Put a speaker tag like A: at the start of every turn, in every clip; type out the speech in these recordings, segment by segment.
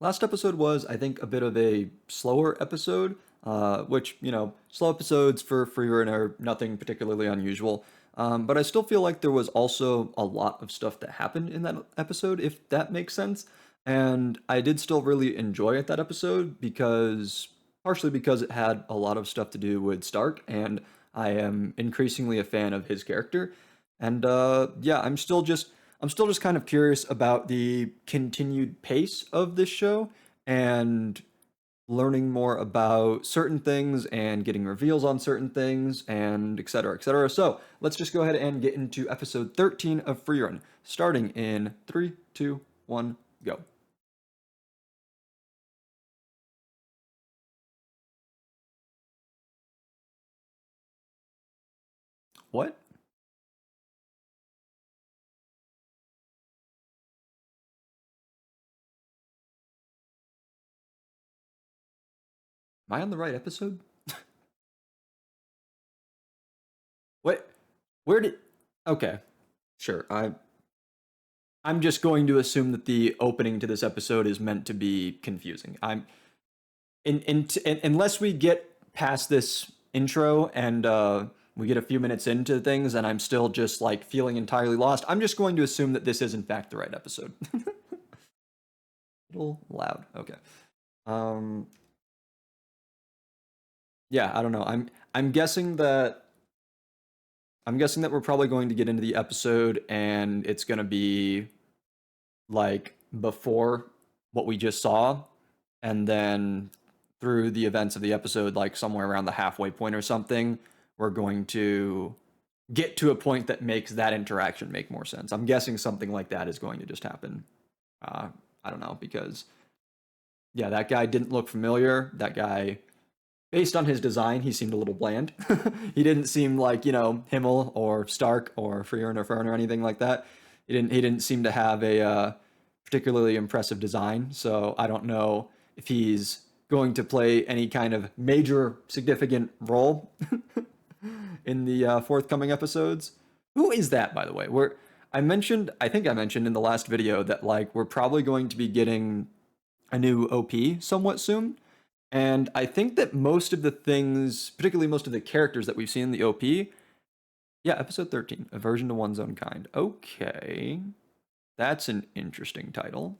A: Last episode was, I think, a bit of a slower episode, which, slow episodes for Frieren are nothing particularly unusual. But I still feel like there was also a lot of stuff that happened in that episode, if that makes sense. And I did still really enjoy it that episode partially because it had a lot of stuff to do with Stark, and I am increasingly a fan of his character. And yeah, I'm still just kind of curious about the continued pace of this show and learning more about certain things and getting reveals on certain things and et cetera, et cetera. So let's just go ahead and get into episode 13 of Freerun, starting in 3, 2, 1, go. What? Am I on the right episode? What? Where did? Okay, sure. I'm just going to assume that the opening to this episode is meant to be confusing. Unless we get past this intro and we get a few minutes into things and I'm still just like feeling entirely lost, I'm just going to assume that this is in fact the right episode. A little loud. Okay. Um yeah, I don't know. I'm guessing that we're probably going to get into the episode and it's going to be like before what we just saw, and then through the events of the episode, like somewhere around the halfway point or something, we're going to get to a point that makes that interaction make more sense. I'm guessing something like that is going to just happen. uh, I don't know, because yeah, that guy didn't look familiar. That guy, based on his design, he seemed a little bland. He didn't seem like, Himmel or Stark or Frieren or Fern or anything like that. He didn't seem to have a particularly impressive design. So I don't know if he's going to play any kind of major significant role in the forthcoming episodes. Who is that, by the way? I think I mentioned in the last video that like we're probably going to be getting a new OP somewhat soon. And I think that most of the things, particularly most of the characters that we've seen in the OP, yeah, episode 13, Aversion to One's Own Kind. Okay. That's an interesting title.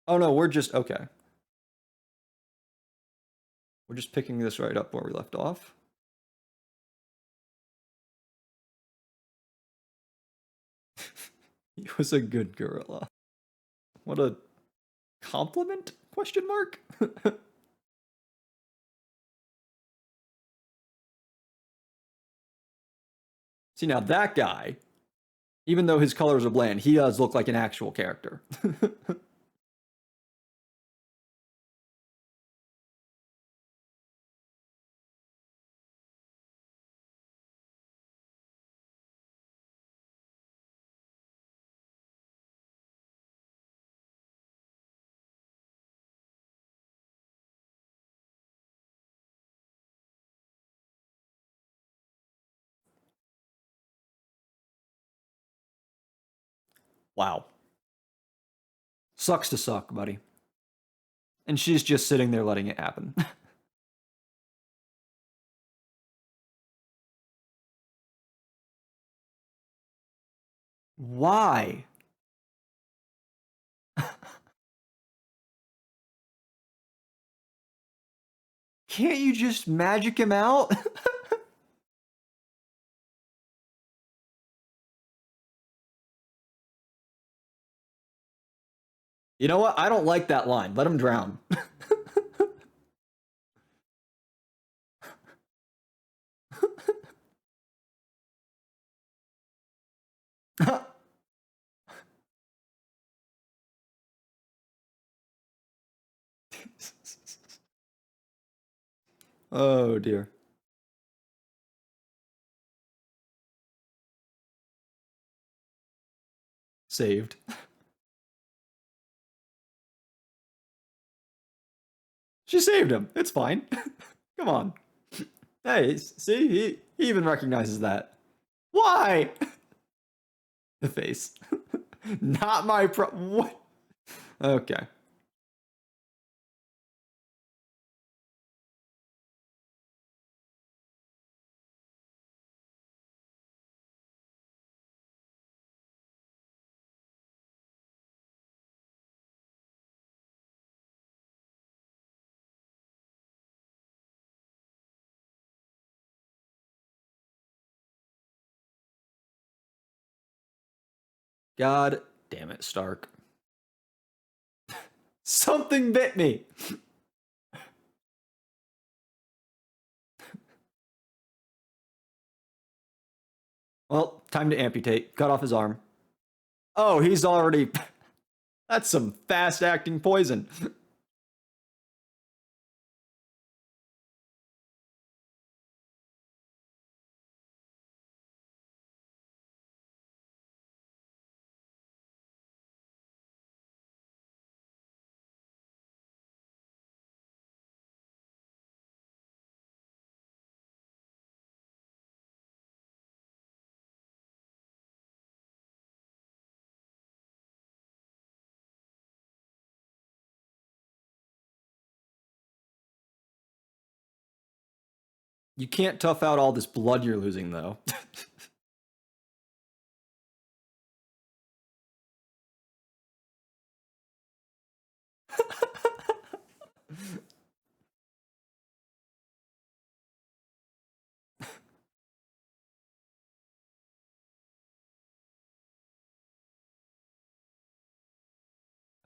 A: Oh no, okay. We're just picking this right up where we left off. He was a good gorilla. What a compliment? Question mark? See, now that guy, even though his colors are bland, he does look like an actual character. Wow. Sucks to suck, buddy. And she's just sitting there letting it happen. Why? Can't you just magic him out? You know what? I don't like that line. Let him drown. Oh dear. Saved. She saved him. It's fine. Come on. Hey, see, he even recognizes that. Why? The face. Not my What? Okay. God damn it, Stark. Something bit me. Well, time to amputate. Cut off his arm. Oh, he's already. That's some fast acting poison. You can't tough out all this blood you're losing, though.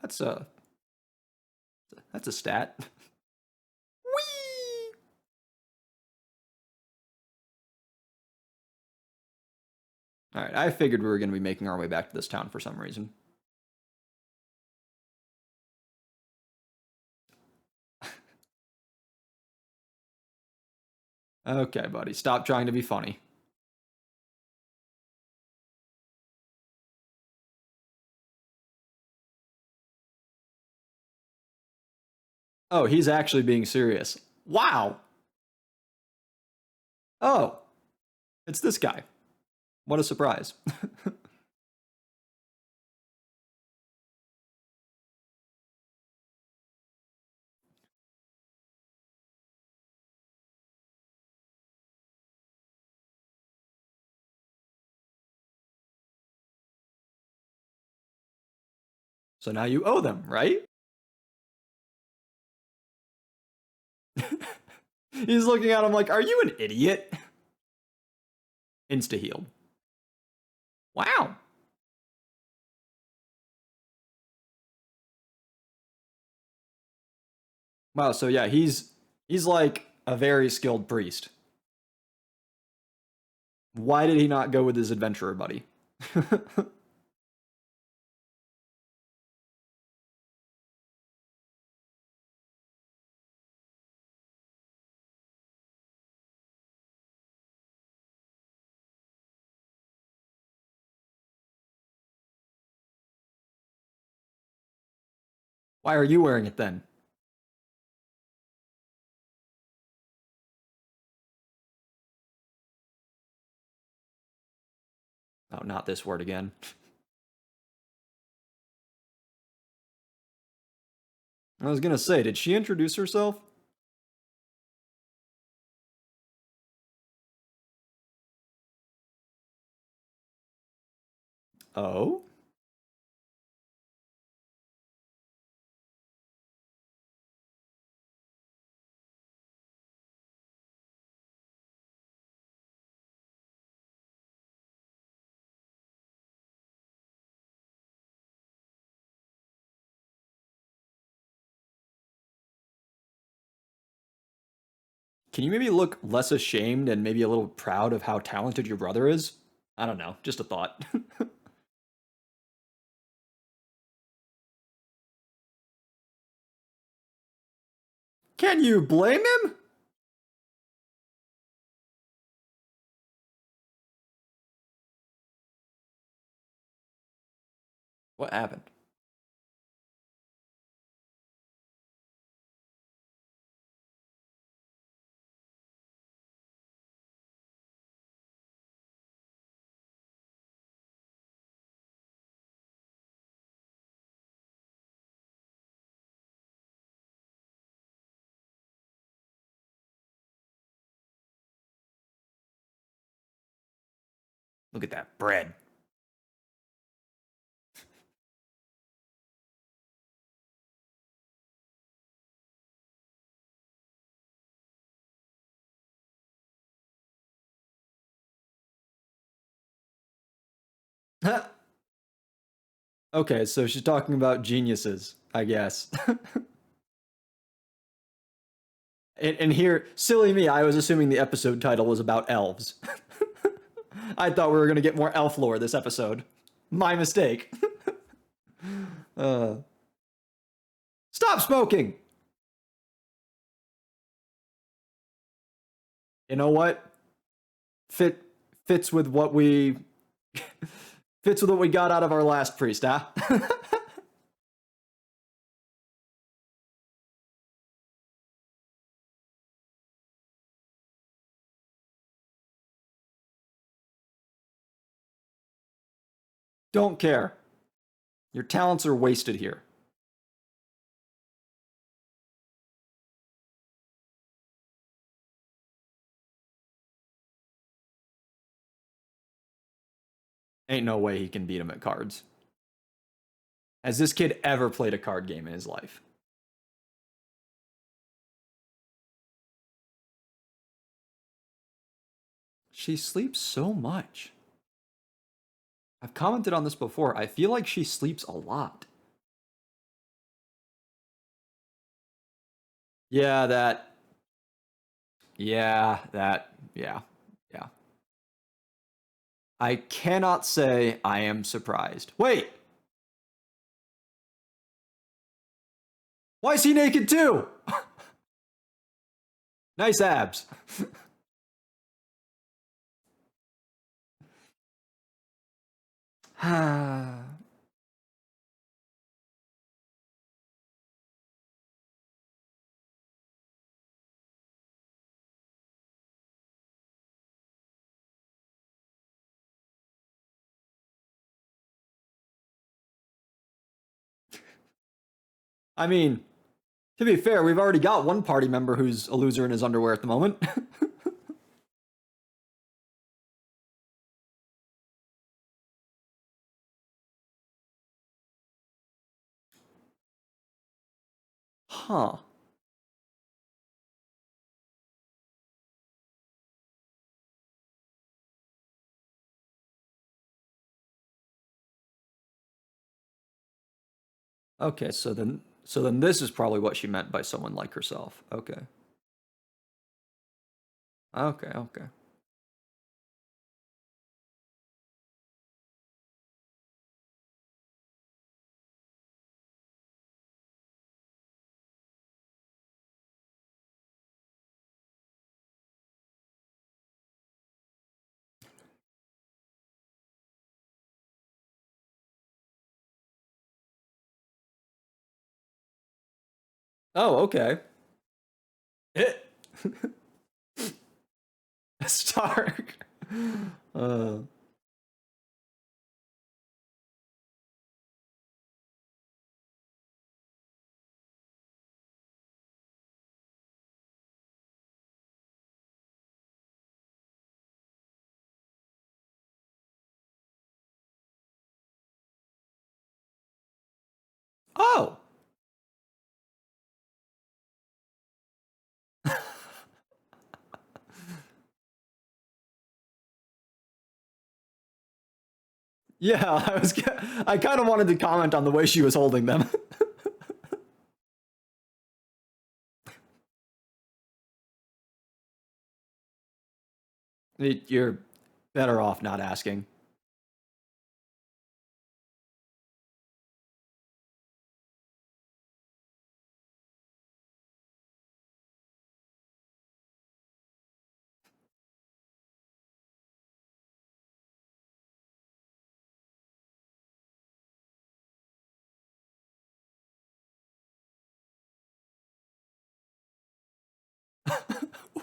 A: That's a that's a stat. Whee! All right, I figured we were going to be making our way back to this town for some reason. Okay, buddy, stop trying to be funny. Oh, he's actually being serious. Wow. Oh, it's this guy. What a surprise. So now you owe them, right? He's looking at him like, are you an idiot? Insta healed. Wow. Wow, so yeah, he's like a very skilled priest. Why did he not go with his adventurer buddy? Why are you wearing it then? Oh, not this word again. I was gonna say, did she introduce herself? Oh? Can you maybe look less ashamed and maybe a little proud of how talented your brother is? I don't know, just a thought. Can you blame him? What happened? Look at that bread. Okay, so she's talking about geniuses, I guess. And here, silly me, I was assuming the episode title was about elves. I thought we were going to get more elf lore this episode. My mistake. uh, Stop smoking! You know what? Fit fits with what we fits with what we got out of our last priest, huh? Don't care. Your talents are wasted here. Ain't no way he can beat him at cards. Has this kid ever played a card game in his life? She sleeps so much. I've commented on this before. I feel like she sleeps a lot. Yeah, that. Yeah, that. Yeah, yeah. I cannot say I am surprised. Wait, why is he naked too? Nice abs. I mean, to be fair, we've already got one party member who's a loser in his underwear at the moment. Huh. Okay, so then this is probably what she meant by someone like herself. Okay. Okay, okay. Oh, okay. It. Stark. Uh, oh. Yeah, I kind of wanted to comment on the way she was holding them. You're better off not asking.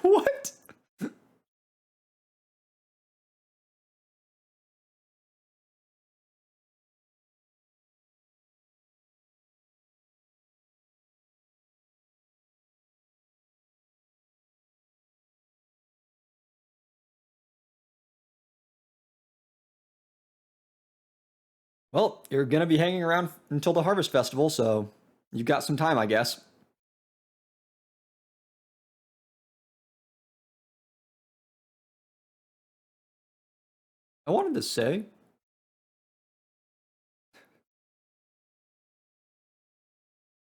A: What? Well, you're gonna be hanging around until the Harvest Festival, so you've got some time, I guess. I wanted to say,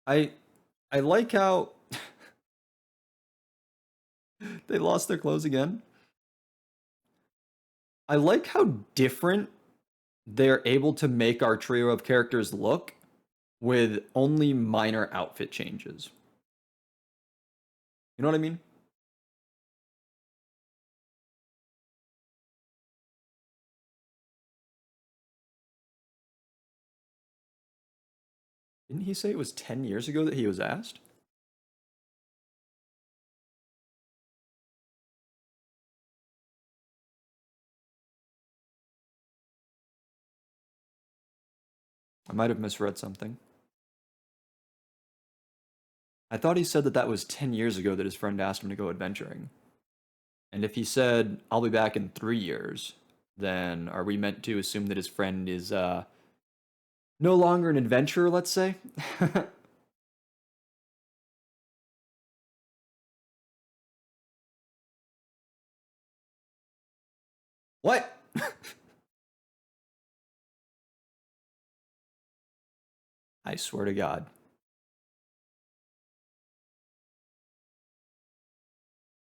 A: I I like how they lost their clothes again. I like how different they're able to make our trio of characters look with only minor outfit changes. You know what I mean? Didn't he say it was 10 years ago that he was asked? I might have misread something. I thought he said that that was 10 years ago that his friend asked him to go adventuring. And if he said, I'll be back in 3 years, then are we meant to assume that his friend is no longer an adventurer, let's say? What? I swear to God.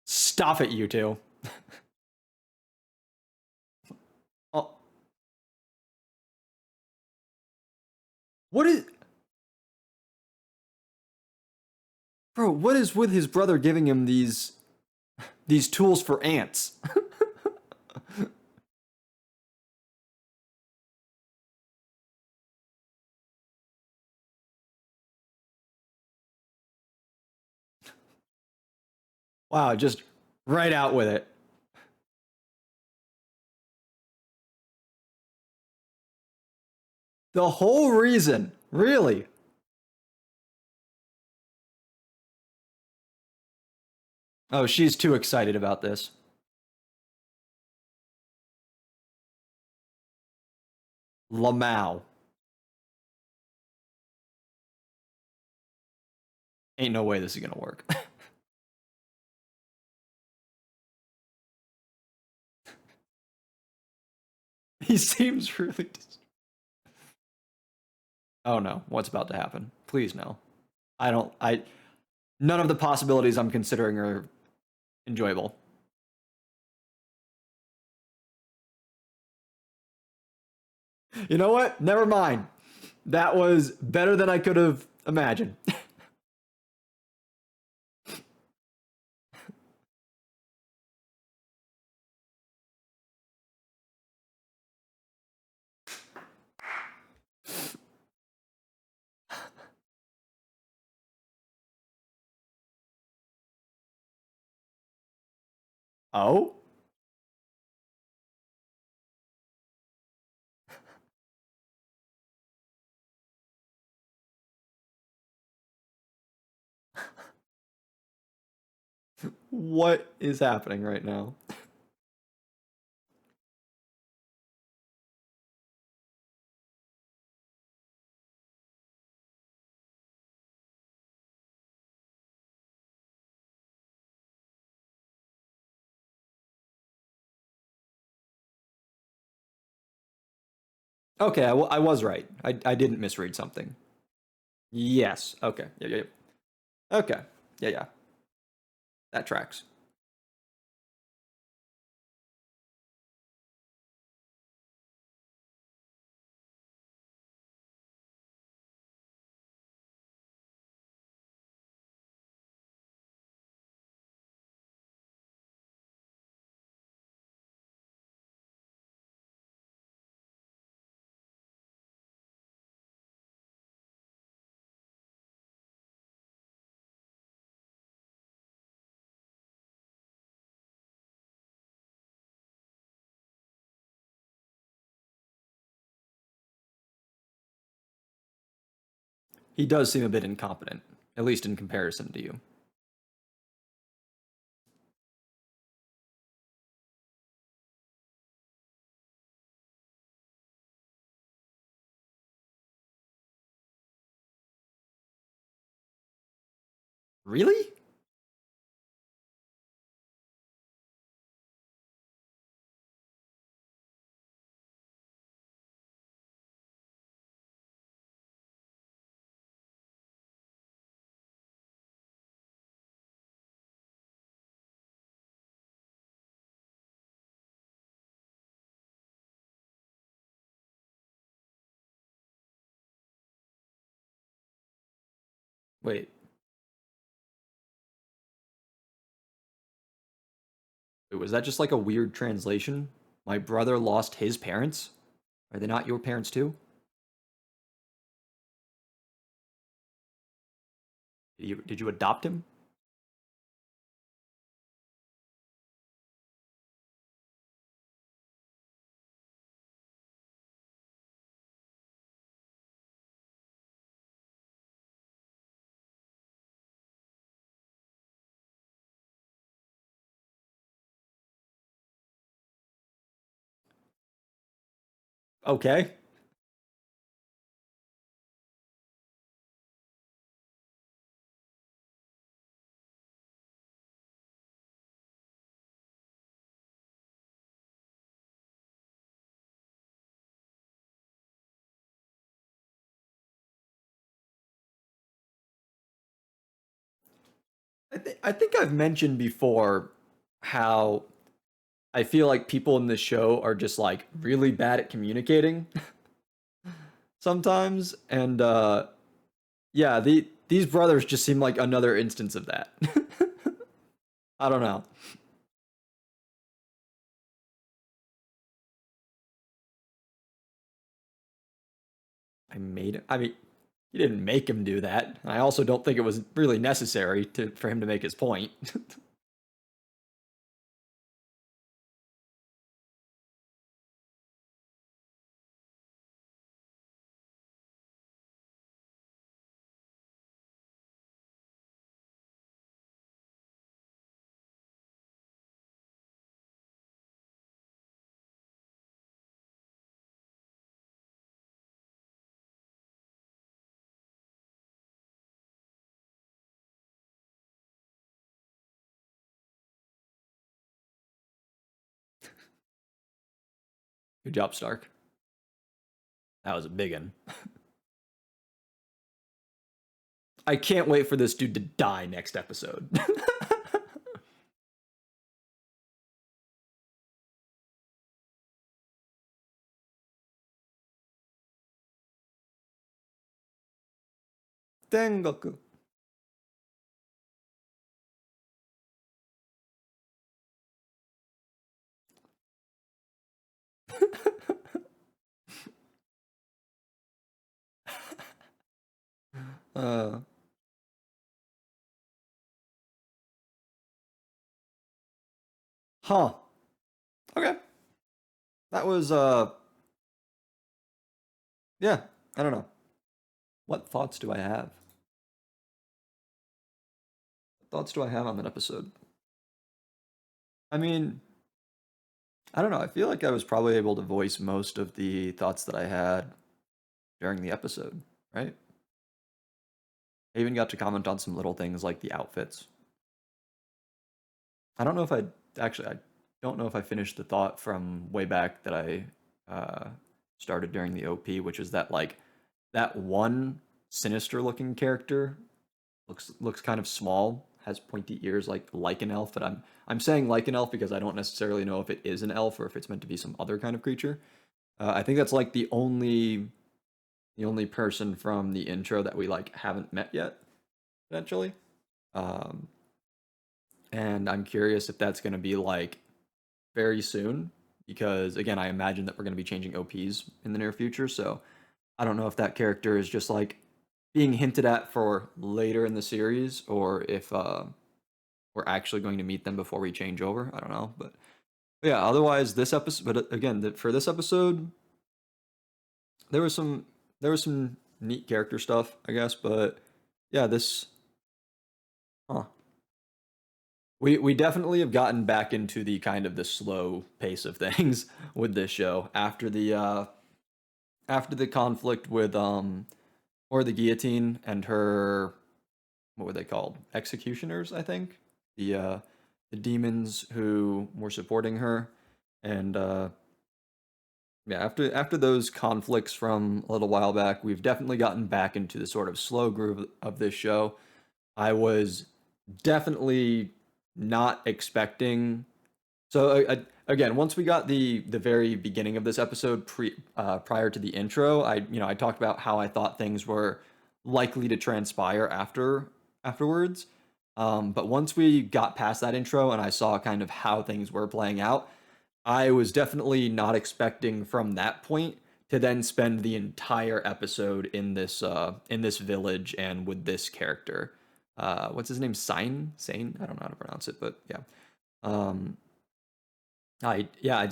A: Stop it, you two. Oh, what is. Bro, what is with his brother giving him these tools for ants? Wow, just right out with it. The whole reason, really. Oh, she's too excited about this. Lamau. Ain't no way this is gonna work. He seems really. Oh no, what's about to happen? Please no. I don't. I. None of the possibilities I'm considering are enjoyable. You know what? Never mind. That was better than I could have imagined. Oh? What is happening right now? Okay, I was right. I didn't misread something. Yes. Okay. Yeah, yeah, yeah. Okay. Yeah, yeah. That tracks. He does seem a bit incompetent, at least in comparison to you. Really? Wait, was that just like a weird translation? My brother lost his parents? Are they not your parents too? Did you adopt him? Okay. I think I've mentioned before how I feel like people in this show are just like really bad at communicating sometimes, and yeah, these brothers just seem like another instance of that. I don't know. I made it. I mean, you didn't make him do that. I also don't think it was really necessary to for him to make his point. Good job, Stark. That was a big one. I can't wait for this dude to die next episode. Tengoku. uh, huh. Okay. That was yeah, I don't know. What thoughts do I have? What thoughts do I have on that episode? I mean, I don't know. I feel like I was probably able to voice most of the thoughts that I had during the episode, right? I even got to comment on some little things like the outfits. I don't know if I actually, I don't know if I finished the thought from way back that I uh, started during the OP, which is that like that one sinister looking character looks kind of small, has pointy ears like an elf, but I'm saying like an elf because I don't necessarily know if it is an elf or if it's meant to be some other kind of creature. I think that's like the only person from the intro that we like haven't met yet, potentially. Um, and I'm curious if that's going to be like very soon because again, I imagine that we're going to be changing OPs in the near future. So I don't know if that character is just like being hinted at for later in the series or if we're actually going to meet them before we change over. I don't know, but yeah. Otherwise, this episode. But again, for this episode, there was some there was some neat character stuff, I guess. But yeah, this. Huh. We definitely have gotten back into the kind of the slow pace of things with this show after the conflict with or the guillotine and her what were they called? Executioners, I think. The demons who were supporting her, and yeah, after those conflicts from a little while back, we've definitely gotten back into the sort of slow groove of this show. I was definitely not expecting. So again, once we got the very beginning of this episode, prior to the intro, I talked about how I thought things were likely to transpire afterwards. But once we got past that intro and I saw kind of how things were playing out, I was definitely not expecting from that point to then spend the entire episode in this village and with this character. What's his name? Sane? I don't know how to pronounce it, but yeah. Um, I yeah,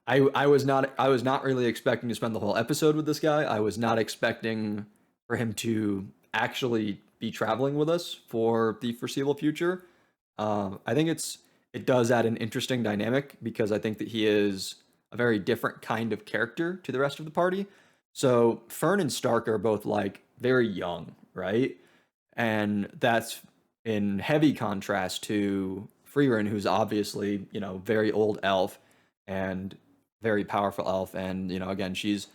A: I was not really expecting to spend the whole episode with this guy. I was not expecting for him to actually be traveling with us for the foreseeable future. I think it does add an interesting dynamic because I think that he is a very different kind of character to the rest of the party. So Fern and Stark are both like very young, right? And that's in heavy contrast to Frieren, who's obviously, very old elf and very powerful elf. And, again, she's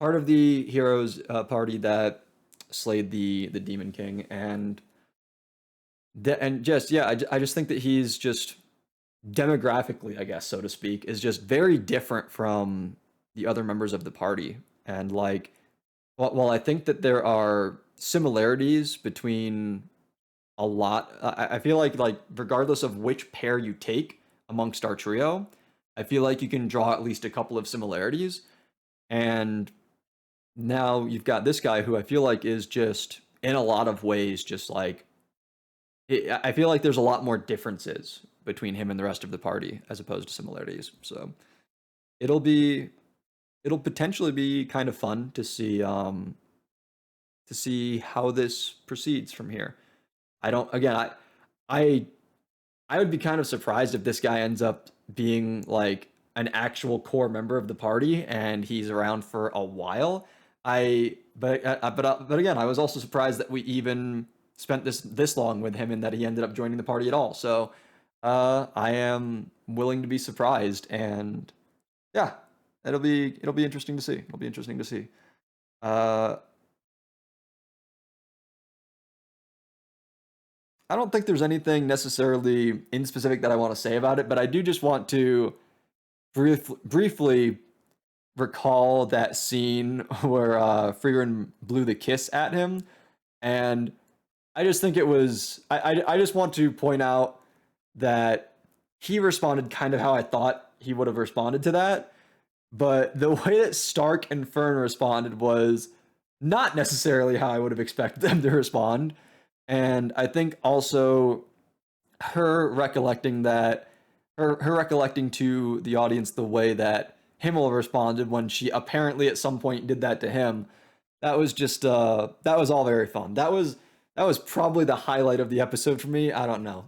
A: part of the heroes party that slayed the Demon King. And just, yeah, I just think that he's just demographically, I guess, so to speak, is just very different from the other members of the party. And like, while I think that there are similarities between a lot. I feel like regardless of which pair you take amongst our trio, I feel like you can draw at least a couple of similarities. And now you've got this guy who I feel like is just in a lot of ways just like I feel like there's a lot more differences between him and the rest of the party as opposed to similarities. So it'll be it'll potentially be kind of fun to see how this proceeds from here. I don't again I I would be kind of surprised if this guy ends up being like an actual core member of the party and he's around for a while. But again, I was also surprised that we even spent this long with him and that he ended up joining the party at all. So I am willing to be surprised, and yeah, it'll be interesting to see. It'll be interesting to see. Uh, I don't think there's anything necessarily in specific that I want to say about it, but I do just want to briefly recall that scene where Frieren blew the kiss at him, and I just think it was. I just want to point out that he responded kind of how I thought he would have responded to that, but the way that Stark and Fern responded was not necessarily how I would have expected them to respond. And I think also her recollecting that her recollecting to the audience the way that Himmel responded when she apparently at some point did that to him. That was just that was all very fun. That was probably the highlight of the episode for me. I don't know.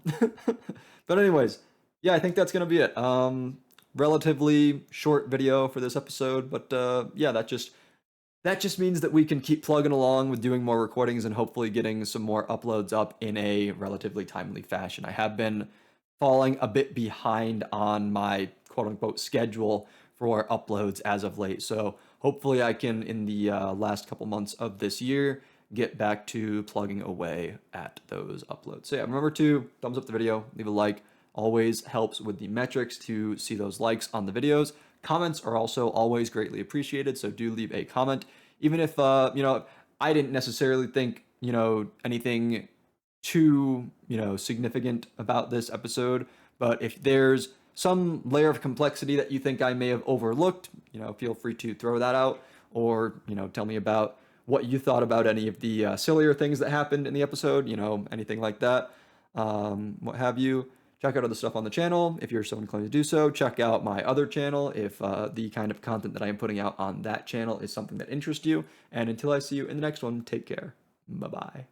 A: But anyways, yeah, I think that's gonna be it. Relatively short video for this episode, but yeah, that just means that we can keep plugging along with doing more recordings and hopefully getting some more uploads up in a relatively timely fashion. I have been falling a bit behind on my quote unquote schedule for uploads as of late. So hopefully I can, in the last couple months of this year, get back to plugging away at those uploads. So yeah, remember to thumbs up the video, leave a like. Always helps with the metrics to see those likes on the videos. Comments are also always greatly appreciated, so do leave a comment. Even if, I didn't necessarily think, anything too, significant about this episode, but if there's some layer of complexity that you think I may have overlooked, feel free to throw that out or, tell me about what you thought about any of the sillier things that happened in the episode, anything like that, what have you. Check out other stuff on the channel if you're so inclined to do so. Check out my other channel if the kind of content that I am putting out on that channel is something that interests you. And until I see you in the next one, take care. Bye-bye.